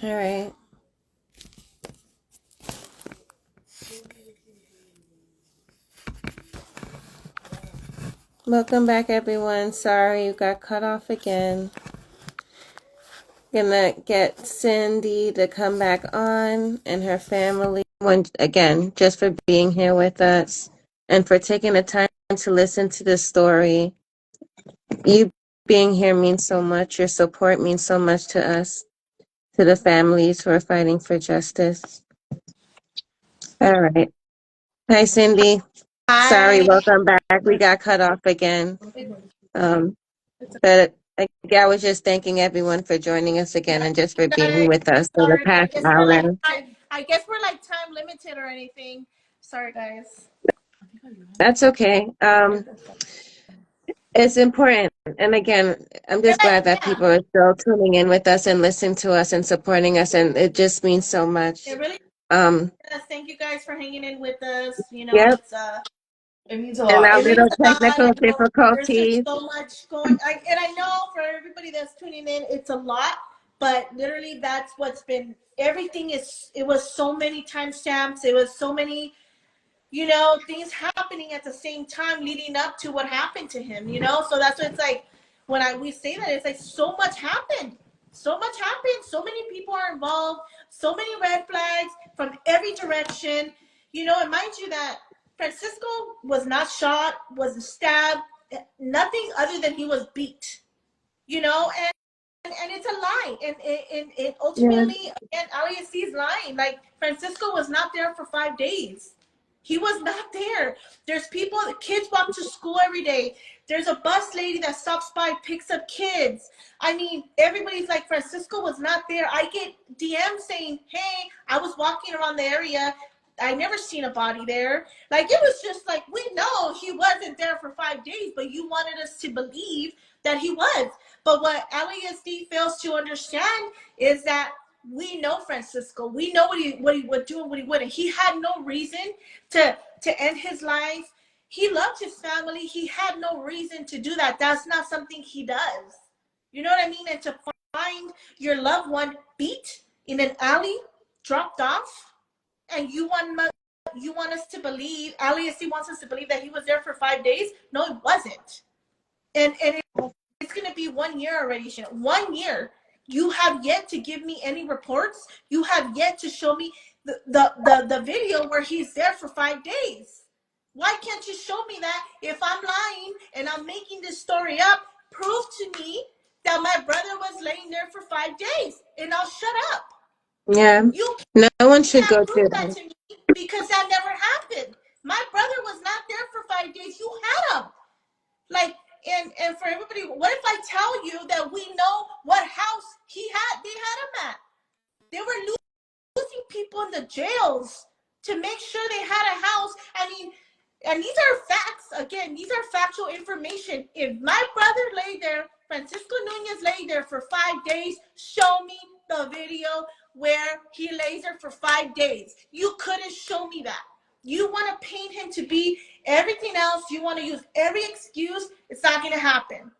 All right. Welcome back, everyone. Sorry you got cut off again. Gonna get Cindy to come back on and her family. Again, just for being here with us and for taking the time to listen to this story. You being here means so much. Your support means so much to us, to the families who are fighting for justice. All right. Hi, Cindy. Sorry, Hi. welcome back. We got cut off again. But I was just thanking everyone for joining us again and just for being with us for the Sorry, past hour. I guess we're like time limited or anything. Sorry, guys. That's okay. It's important. And again, I'm just glad that Yeah, people are still tuning in with us and listening to us and supporting us. And it just means so much. it really Um, does. Thank you guys for hanging in with us. yep. It means a And lot. our It means little a lot. technical I know there's just difficulties. so much going. And I know for everybody that's tuning in, it's a lot. But literally, that's what's been. Everything is. It was so many timestamps. It was so many things happening at the same time leading up to what happened to him, So that's what it's like when we say that, it's like so much happened. So much happened. So many people are involved. So many red flags from every direction. And mind you that Francisco was not shot, wasn't stabbed, nothing other than he was beat, and it's a lie. And Yeah. ultimately, again, LAFC is lying. Like, Francisco was not there for 5 days. He was not there. There's people, kids walk to school every day. There's a bus lady that stops by, picks up kids. I mean, everybody's like, Francisco was not there. I get DMs saying, hey, I was walking around the area. I never seen a body there. Like, it was just like, we know he wasn't there for 5 days, but you wanted us to believe that he was. But what LASD fails to understand is that we know Francisco. We know what he would do and what he wouldn't. He had no reason to end his life. He loved his family. He had no reason to do that. That's not something he does. You know what I mean? And to find your loved one beat in an alley, dropped off, and you want us to believe, LASD wants us to believe that he was there for 5 days. No, it wasn't. And it's going to be 1 year already, Shannon. 1 year. You have yet to give me any reports. You have yet to show me the video where he's there for 5 days. Why can't you show me that? If I'm lying and I'm making this story up, prove to me that my brother was laying there for 5 days, and I'll shut up. Yeah. You No one should can't go prove through that that. to me because that never happened. My brother was not there for 5 days. You had him. Like, and for everybody, what if I tell you that we know what house they had him at? They were losing people in the jails to make sure they had a house. I mean, and these are facts. Again, these are factual information. If my brother lay there, Francisco Nunez lay there for 5 days, show me the video where he lays there for 5 days. You couldn't show me that. You want to paint him to be everything else. You want to use every excuse. It's not going to happen.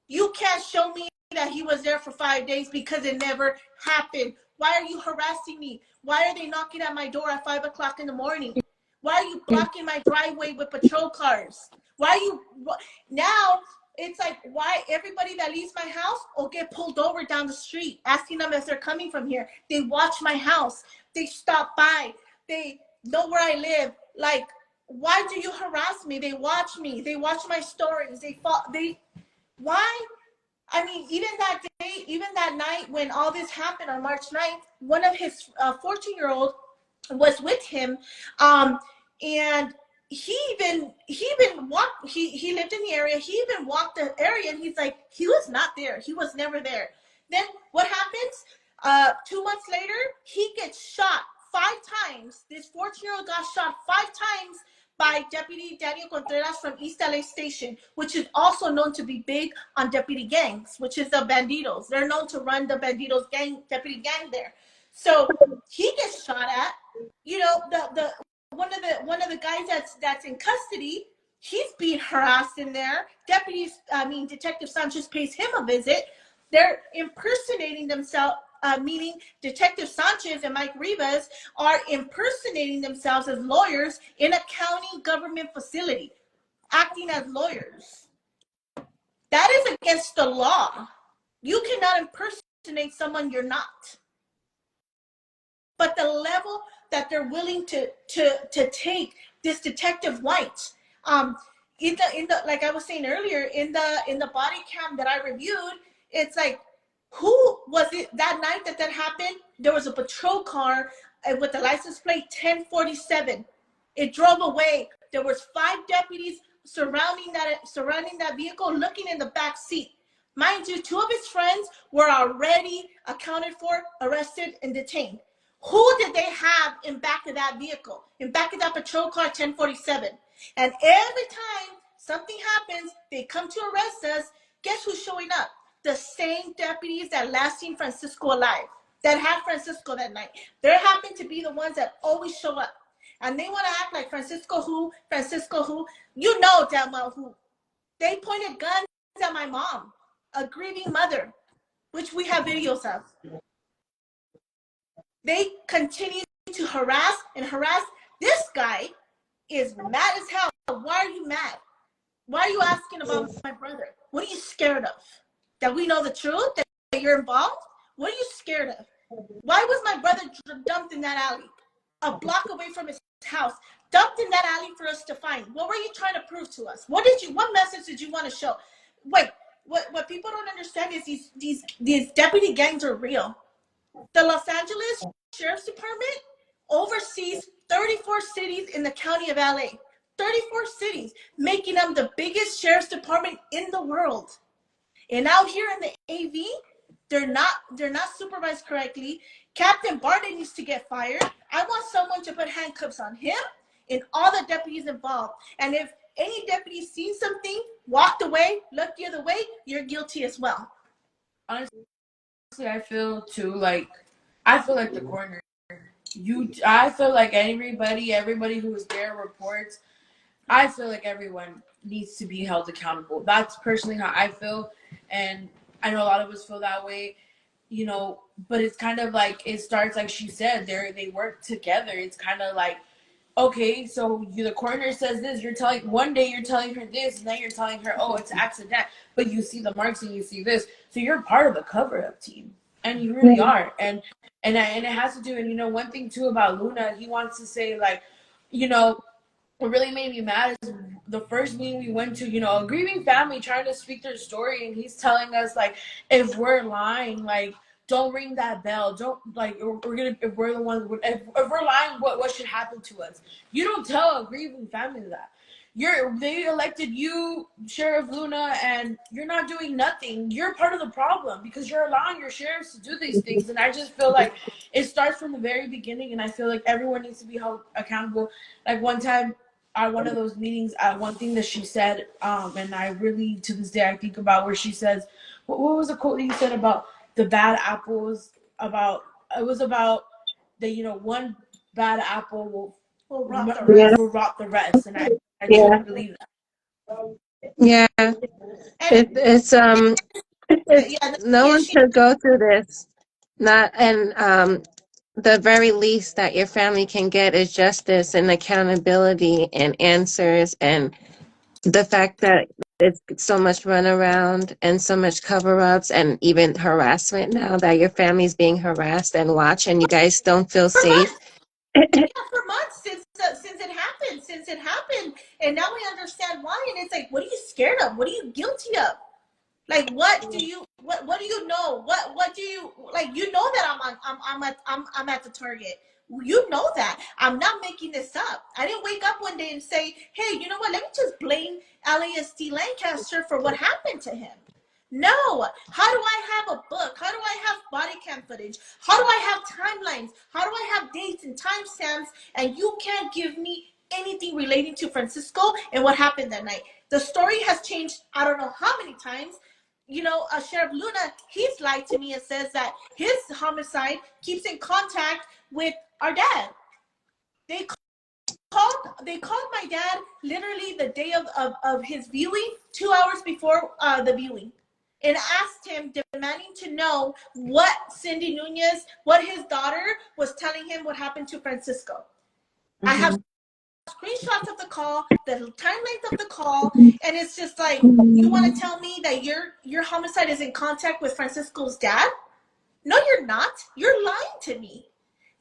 You can't show me that he was there for 5 days because it never happened. Why are you harassing me? Why are they knocking at my door at 5 o'clock in the morning? Why are you blocking my driveway with patrol cars? Why are you now? It's like, why everybody that leaves my house will get pulled over down the street, asking them if they're coming from here. They watch my house. They stop by. They know where I live. Like, why do you harass me? They watch me. They watch my stories. Why? I mean, even that day, even that night when all this happened on March 9th, one of his 14-year-old was with him, and he even walked. He lived in the area. He even walked the area, and he's like, he was not there. He was never there. Then what happens? 2 months later, he gets shot 5 times. This 14-year-old got shot 5 times by Deputy Daniel Contreras from East LA Station, which is also known to be big on deputy gangs, which is the Bandidos. They're known to run the Bandidos gang, deputy gang there. So he gets shot at. The one of the guys that's in custody, he's being harassed in there. Detective Sanchez pays him a visit. They're impersonating themselves. meaning Detective Sanchez and Mike Rivas, are impersonating themselves as lawyers in a county government facility, acting as lawyers. That is against the law. You cannot impersonate someone you're not. But the level that they're willing to take this Detective White, in the like I was saying earlier, in the body cam that I reviewed, it's like, who was it that night that happened? There was a patrol car with the license plate 1047. It drove away. There was 5 deputies surrounding that vehicle, looking in the back seat. Mind you, 2 of his friends were already accounted for, arrested, and detained. Who did they have in back of that vehicle, in back of that patrol car 1047? And every time something happens, they come to arrest us. Guess who's showing up? The same deputies that last seen Francisco alive, that had Francisco that night. They happen to be the ones that always show up. And they want to act like Francisco who, Francisco who. You know damn well who. They pointed guns at my mom, a grieving mother, which we have videos of. They continue to harass and harass. This guy is mad as hell. Why are you mad? Why are you asking about my brother? What are you scared of? That we know the truth? That you're involved? What are you scared of? Why was my brother dumped in that alley? A block away from his house. Dumped in that alley for us to find. What were you trying to prove to us? What message did you want to show? Wait, what people don't understand is these deputy gangs are real. The Los Angeles Sheriff's Department oversees 34 cities in the county of LA. 34 cities, making them the biggest sheriff's department in the world. And out here in the AV, they're not supervised correctly. Captain Barnett needs to get fired. I want someone to put handcuffs on him and all the deputies involved. And if any deputy sees something, walked away, looked the other way, you're guilty as well. Honestly, I feel too like the coroner. I feel like everybody who was there reports. I feel like everyone needs to be held accountable. That's personally how I feel, and I know a lot of us feel that way, you know. But it's kind of like it starts like she said. They work together. It's kind of like, okay, so the coroner says this. One day you're telling her this, and then you're telling her, oh, it's accident. But you see the marks and you see this, so you're part of the cover-up team, and you really are. And it has to do. And one thing too about Luna, he wants to say like, what really made me mad is the first meeting we went to, a grieving family trying to speak their story, and he's telling us like, if we're lying, like, don't ring that bell. Don't like if we're the ones if we're lying, what should happen to us? You don't tell a grieving family that. They elected you, Sheriff Luna, and you're not doing nothing. You're part of the problem because you're allowing your sheriffs to do these things. And I just feel like it starts from the very beginning, and I feel like everyone needs to be held accountable. Like one time at one of those meetings, one thing that she said, and I really to this day I think about where she says, what was the quote that you said about the bad apples? It was about the one bad apple will rot the rest. Will rot the rest, and I Yeah, truly believe that. yeah. And It's yeah, no one should go through this. Not and the very least that your family can get is justice and accountability and answers, and the fact that it's so much runaround and so much cover-ups and even harassment now that your family's being harassed and watched and you guys don't feel for safe. months, for months since it happened, and now we understand why. And it's like, what are you scared of? What are you guilty of? Like, what do you know? What do you like? You know that I'm at the target. You know that. I'm not making this up. I didn't wake up one day and say, hey, you know what? Let me just blame LASD Lancaster for what happened to him. No. How do I have a book? How do I have body cam footage? How do I have timelines? How do I have dates and timestamps? And you can't give me anything relating to Francisco and what happened that night. The story has changed I don't know how many times. Sheriff Luna, he's lied to me and says that his homicide keeps in contact with our dad. They called my dad literally the day of his viewing, 2 hours before the viewing. and asked him, demanding to know what Cindy Nunez, what his daughter was telling him what happened to Francisco. I have screenshots of the call, the time length of the call, and it's just like, you want to tell me that your homicide is in contact with Francisco's dad? No, you're not. You're lying to me.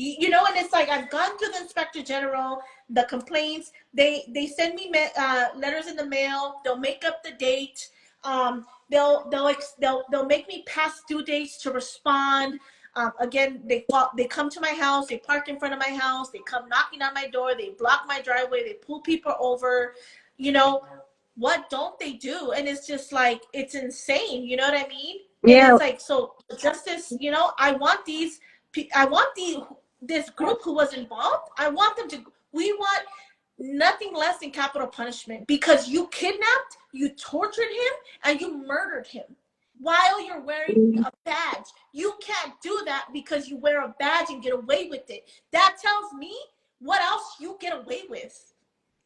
You know, and it's like, I've gone to the inspector general, the complaints. They send me letters in the mail. They'll make up the date. They'll make me pass due dates to respond. Again, they come to my house. They park in front of my house. They come knocking on my door. They block my driveway. They pull people over. You know, what don't they do? And it's just like, it's insane. You know what I mean? And Yeah, it's like, so justice, you know, I want this group who was involved, I want them to, we want nothing less than capital punishment, because you kidnapped, you tortured him, and you murdered him while you're wearing a badge. You can't do that because you wear a badge and get away with it. That tells me what else you get away with.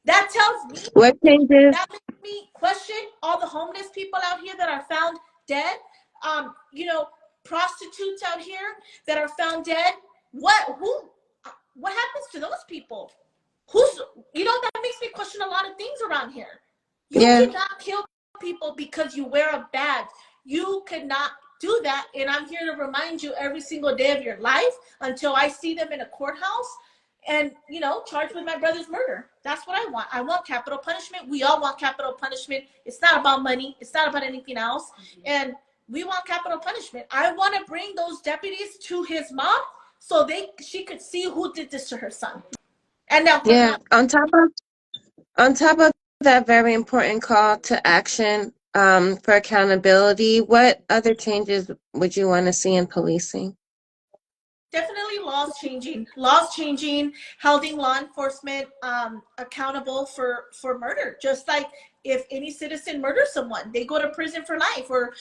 That tells me, what changes? that makes me question all the homeless people out here that are found dead. You know, prostitutes out here that are found dead. What happens to those people? Who's, you know, that makes me question a lot of things around here. You Yeah, cannot kill people because you wear a badge. You cannot do that. And I'm here to remind you every single day of your life until I see them in a courthouse and, you know, charged with my brother's murder. That's what I want. I want capital punishment. We all want capital punishment. It's not about money. It's not about anything else. And we want capital punishment. I want to bring those deputies to his mom so she could see who did this to her son. And now, yeah. On top of that very important call to action for accountability, what other changes would you want to see in policing? definitely laws changing, holding law enforcement accountable for murder. Just like if any citizen murders someone, they go to prison for life. Or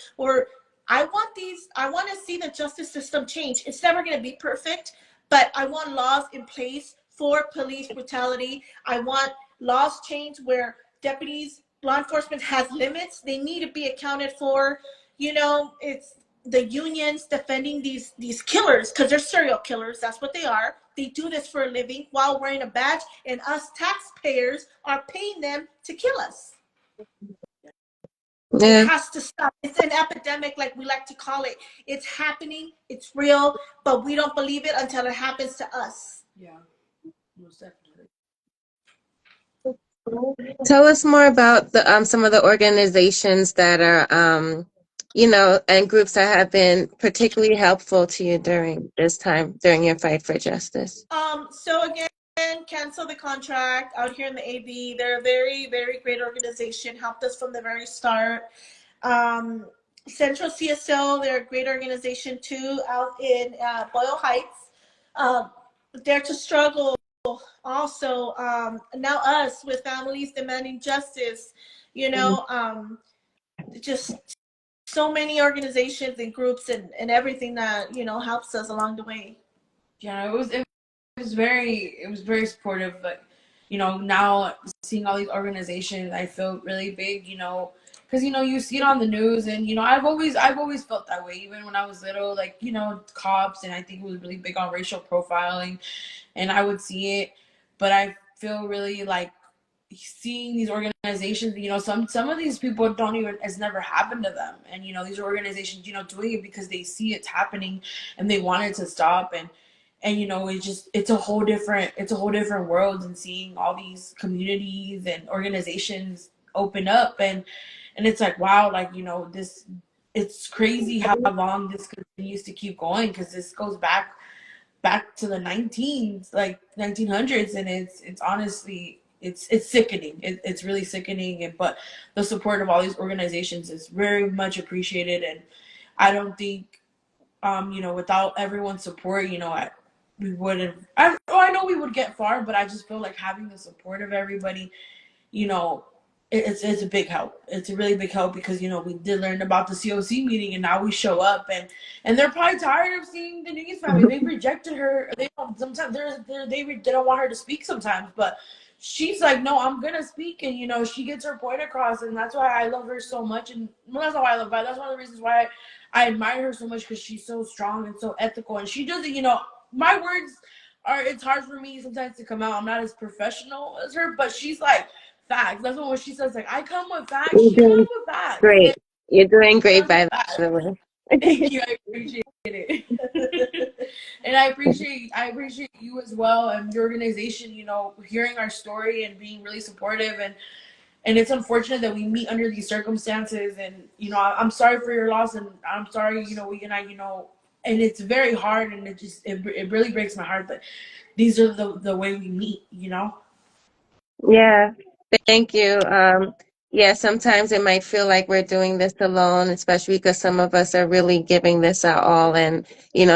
I want to see the justice system change. It's never going to be perfect, but I want laws in place for police brutality. I want laws changed where deputies, law enforcement has limits. They need to be accounted for. You know, it's the unions defending these killers, because they're serial killers. That's what they are. They do this for a living while wearing a badge, and us taxpayers are paying them to kill us. It Yeah, has to stop. It's an epidemic, like we like to call it. It's happening. It's real, but we don't believe it until it happens to us. Yeah, most definitely. tell us more about the some of the organizations that are and groups that have been particularly helpful to you during this time, during your fight for justice. So again, cancel the contract out here in the AV. They're a very, very great organization. Helped us from the very start. Um, Central CSO, they're a great organization too, out in Boyle Heights. Dare to Struggle, also. Now us with families demanding justice. You know, just so many organizations and groups and everything that, you know, helps us along the way. Yeah, it was very supportive, but you know, now seeing all these organizations, I feel really big, you know, because you know, you see it on the news, and you know, I've always felt that way, even when I was little, like, you know, cops, and I think it was really big on racial profiling, and I would see it, but I feel really like seeing these organizations, you know, some of these people don't even, it's never happened to them, and you know, these are organizations, you know, doing it because they see it's happening and they want it to stop, and you know, it's a whole different world, and seeing all these communities and organizations open up, and it's like, wow, like, you know, this, it's crazy how long this continues to keep going, because this goes back to the 1900s, and it's honestly, it's sickening. It's really sickening, and but the support of all these organizations is very much appreciated, and I don't think, you know, without everyone's support, you know, we wouldn't. I know we would get far, but I just feel like having the support of everybody, you know, it's a big help. It's a really big help, because you know, we did learn about the COC meeting, and now we show up, and they're probably tired of seeing the Nunez family. They've rejected her. They don't sometimes they don't want her to speak sometimes, but she's like, no, I'm gonna speak, and she gets her point across, and that's why I love her so much. And well, that's not why I love her. That's one of the reasons why I admire her so much, because she's so strong and so ethical, and she doesn't. My words are. It's hard for me sometimes to come out. I'm not as professional as her, but she's like facts. That's what when she says, like, I come with facts. You're She comes doing with facts. great. You're doing great, Comes with by facts. the way. Thank you. I appreciate it. And I appreciate you as well, and your organization, hearing our story and being really supportive, and it's unfortunate that we meet under these circumstances, and I'm sorry for your loss, and I'm sorry, we and I, and it's very hard, and it really breaks my heart that these are the way we meet. Yeah, thank you. Yeah, sometimes it might feel like we're doing this alone, especially because some of us are really giving this our all and,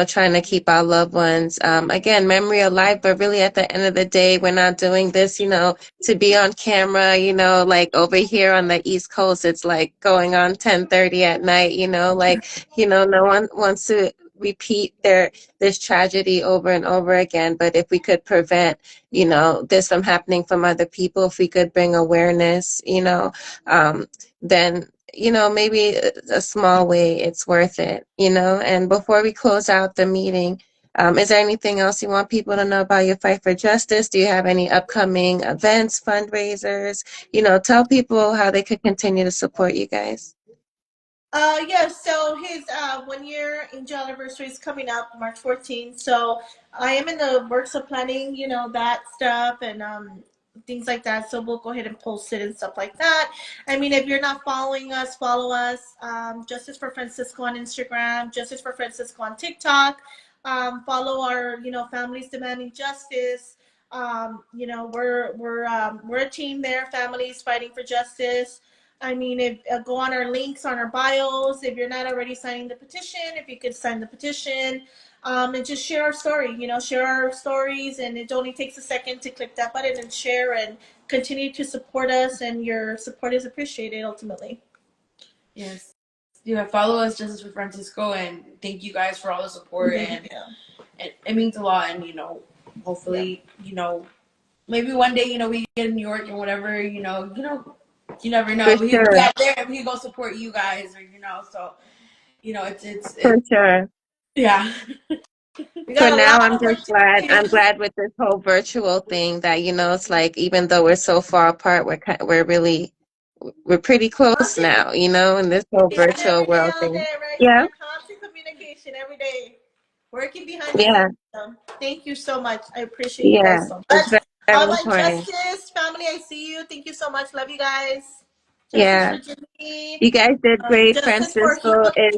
trying to keep our loved ones, again, memory alive. But really, at the end of the day, we're not doing this, to be on camera, like over here on the East Coast, it's like going on 10:30 at night, like, no one wants to repeat this tragedy over and over again. But if we could prevent this from happening from other people, if we could bring awareness, then, maybe a small way, it's worth it, And before we close out the meeting, is there anything else you want people to know about your fight for justice? Do you have any upcoming events, fundraisers? Tell people how they could continue to support you guys. Yes, so his 1 year angel anniversary is coming up March 14th. So I am in the works of planning, that stuff and things like that. So we'll go ahead and post it and stuff like that. I mean, if you're not following us, follow us. Justice for Francisco on Instagram, Justice for Francisco on TikTok. Follow our, families demanding justice. We're a team there, families fighting for justice. I mean, if go on our links on our bios. If you're not already signing the petition, if you could sign the petition, and just share our story. Share our stories, and it only takes a second to click that button and share, and continue to support us. And your support is appreciated ultimately. Yes. Follow us, Justice for Francisco, and thank you guys for all the support, and it means a lot. And hopefully, maybe one day, we get in New York and whatever, you never For know. We can be sure. out there and we can go support you guys, or so For sure. yeah. We For got a now, lot I'm of work just to glad. do. I'm glad with this whole virtual thing that, it's like, even though we're so far apart, we're pretty close Constant, now, in this whole you hit virtual every world nail on thing. there, right? Yeah, We're constant communication every day, working behind the yeah, scenes. So thank you so much. I appreciate you yeah. guys so It's much. very My important. Justice family, I see you. Thank you so much. Love you guys. Justice Yeah. for Jimmy. You guys did great. Justice for Francisco Hilo. is,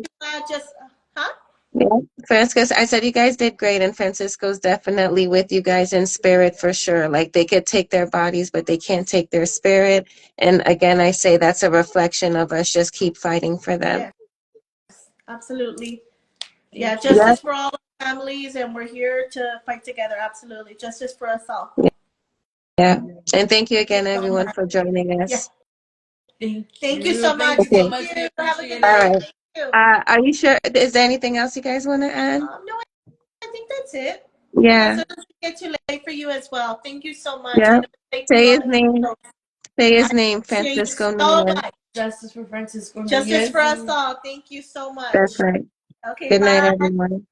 Just, huh? yeah. Francisco, I said you guys did great, and Francisco's definitely with you guys in spirit for sure. Like, they could take their bodies, but they can't take their spirit. And again, I say that's a reflection of us. Just keep fighting for them. Yes, absolutely. Yeah, Thank you. Yeah. justice for all families, and we're here to fight together. Absolutely. Justice for us all. Yeah. And thank you Thank you again, so everyone, much. for joining Yeah. us. Thank you so Thank much. you so Okay. Thank much. We you. Have a good appreciate All night. it. right. Thank you. Are you sure? Is there anything else you guys want to add? No, I think that's it. Yeah, Yeah. so it doesn't get too late for you as well. Thank you so much. I Yeah. know it's late for you Say on his the East name. Coast. Say I his name, appreciate you Francisco so Nunez. much. Justice for Francisco Justice Nunez. for us all. Thank you so That's much. right. Okay, Good night, bye. everyone.